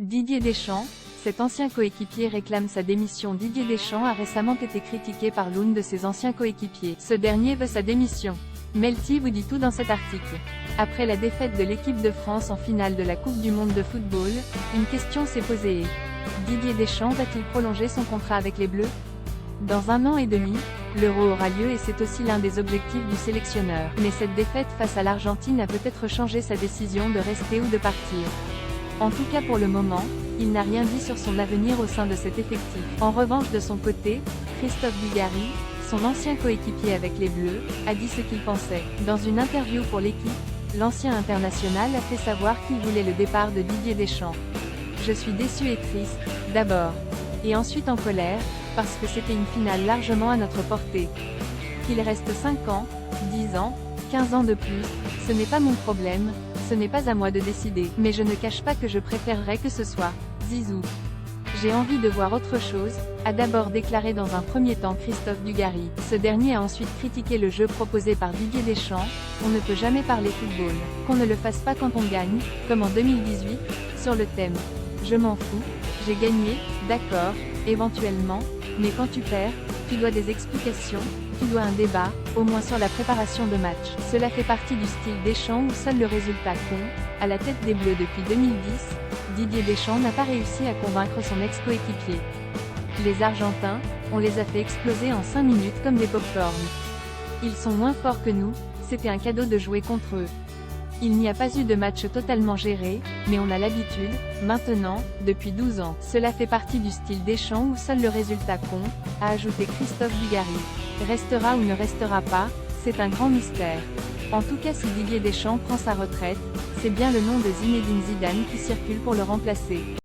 Didier Deschamps, cet ancien coéquipier réclame sa démission. Didier Deschamps a récemment été critiqué par l'un de ses anciens coéquipiers. Ce dernier veut sa démission. Melty vous dit tout dans cet article. Après la défaite de l'équipe de France en finale de la Coupe du Monde de football, une question s'est posée. Didier Deschamps va-t-il prolonger son contrat avec les Bleus? Dans 1 an et demi, l'Euro aura lieu et c'est aussi l'un des objectifs du sélectionneur. Mais cette défaite face à l'Argentine a peut-être changé sa décision de rester ou de partir. En tout cas pour le moment, il n'a rien dit sur son avenir au sein de cet effectif. En revanche de son côté, Christophe Dugarry, son ancien coéquipier avec les Bleus, a dit ce qu'il pensait. Dans une interview pour l'équipe, l'ancien international a fait savoir qu'il voulait le départ de Didier Deschamps. Je suis déçu et triste, d'abord. Et ensuite en colère, parce que c'était une finale largement à notre portée. Qu'il reste 5 ans, 10 ans, 15 ans de plus, ce n'est pas mon problème, ce n'est pas à moi de décider. Mais je ne cache pas que je préférerais que ce soit Zizou. J'ai envie de voir autre chose, a d'abord déclaré dans un premier temps Christophe Dugarry. Ce dernier a ensuite critiqué le jeu proposé par Didier Deschamps. On ne peut jamais parler football. Qu'on ne le fasse pas quand on gagne, comme en 2018, sur le thème « Je m'en fous, j'ai gagné, d'accord, éventuellement, mais quand tu perds, tu dois des explications, tu dois un débat, au moins sur la préparation de match. Cela fait partie du style Deschamps où seul le résultat compte. À la tête des Bleus depuis 2010, Didier Deschamps n'a pas réussi à convaincre son ex-coéquipier. Les Argentins, on les a fait exploser en 5 minutes comme des pop-corn. Ils sont moins forts que nous, c'était un cadeau de jouer contre eux. Il n'y a pas eu de match totalement géré, mais on a l'habitude, maintenant, depuis 12 ans. Cela fait partie du style Deschamps où seul le résultat compte, a ajouté Christophe Dugarry. Restera ou ne restera pas, c'est un grand mystère. En tout cas si Didier Deschamps prend sa retraite, c'est bien le nom de Zinedine Zidane qui circule pour le remplacer.